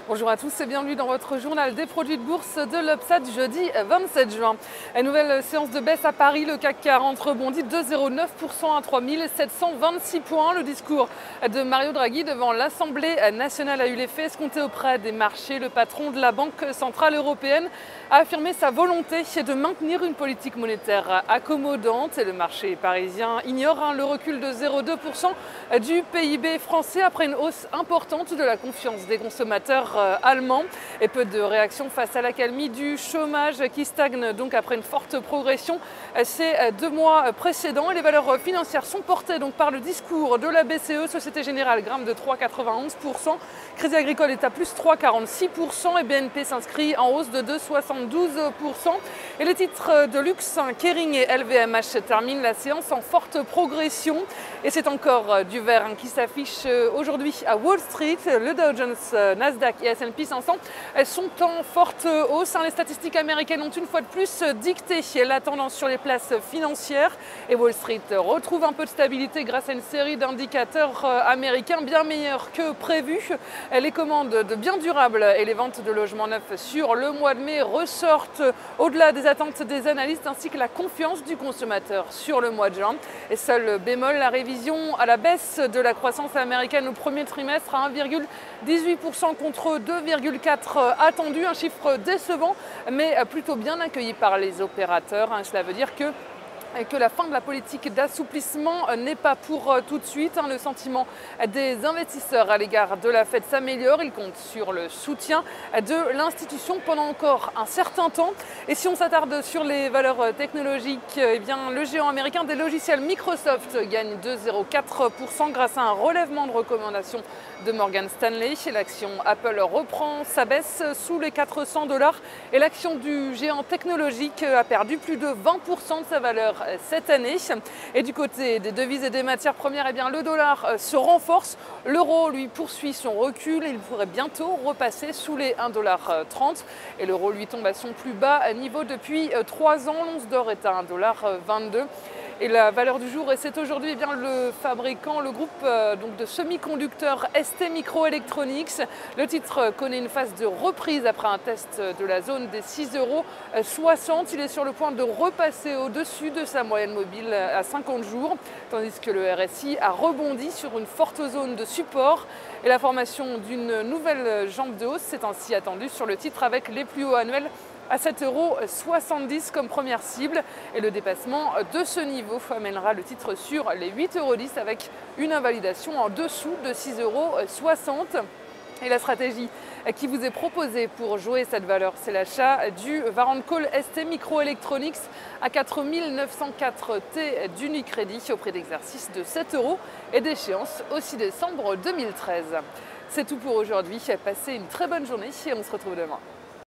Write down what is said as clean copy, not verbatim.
Bonjour à tous et bienvenue dans votre journal des produits de bourse de l'Upside du jeudi 27 juin. Une nouvelle séance de baisse à Paris, le CAC 40 rebondit de 0,9% à 3726 points. Le discours de Mario Draghi devant l'Assemblée nationale a eu l'effet escompté auprès des marchés. Le patron de la Banque centrale européenne a affirmé sa volonté de maintenir une politique monétaire accommodante et le marché parisien ignore le recul de 0,2% du PIB français après une hausse importante de la confiance des consommateurs allemands et peu de réactions face à l'accalmie du chômage qui stagne donc après une forte progression ces 2 mois précédents. Et les valeurs financières sont portées donc par le discours de la BCE. Société Générale grimpe de 3,91%, Crédit Agricole est à plus 3,46% et BNP s'inscrit en hausse de 2,72%. Et les titres de luxe, Kering et LVMH terminent la séance en forte progression. Et c'est encore du vert qui s'affiche aujourd'hui à Wall Street. Le Dow Jones, Nasdaq et S&P 500 sont en forte hausse. Les statistiques américaines ont une fois de plus dicté la tendance sur les places financières. Et Wall Street retrouve un peu de stabilité grâce à une série d'indicateurs américains bien meilleurs que prévu. Les commandes de biens durables et les ventes de logements neufs sur le mois de mai ressortent au-delà des attentes des analystes ainsi que la confiance du consommateur sur le mois de juin. Et seul bémol, la révision à la baisse de la croissance américaine au premier trimestre à 1,18% contre 2,4% attendu. Un chiffre décevant mais plutôt bien accueilli par les opérateurs. Cela veut dire que la fin de la politique d'assouplissement n'est pas pour tout de suite. Le sentiment des investisseurs à l'égard de la Fed s'améliore. Ils comptent sur le soutien de l'institution pendant encore un certain temps. Et si on s'attarde sur les valeurs technologiques, eh bien, le géant américain des logiciels Microsoft gagne 2,04% grâce à un relèvement de recommandation de Morgan Stanley. L'action Apple reprend sa baisse sous les $400 et l'action du géant technologique a perdu plus de 20% de sa valeur cette année. Et du côté des devises et des matières premières, eh bien, le dollar se renforce. L'euro, lui, poursuit son recul. Il pourrait bientôt repasser sous les 1,30 $. Et l'euro, lui, tombe à son plus bas niveau depuis 3 ans. L'once d'or est à 1,22 $. Et la valeur du jour, et c'est aujourd'hui bien le fabricant, le groupe donc de semi-conducteurs STMicroelectronics. Le titre connaît une phase de reprise après un test de la zone des 6,60 €. Il est sur le point de repasser au-dessus de sa moyenne mobile à 50 jours, tandis que le RSI a rebondi sur une forte zone de support. Et la formation d'une nouvelle jambe de hausse s'est ainsi attendue sur le titre avec les plus hauts annuels à 7,70 € comme première cible. Et le dépassement de ce niveau amènera le titre sur les 8,10 € avec une invalidation en dessous de 6,60 €. Et la stratégie qui vous est proposée pour jouer cette valeur, c'est l'achat du Warrant Call STMicroelectronics à 4904 T d'Unicredit au prix d'exercice de 7 € et d'échéance au 6 décembre 2013. C'est tout pour aujourd'hui. Passez une très bonne journée et on se retrouve demain.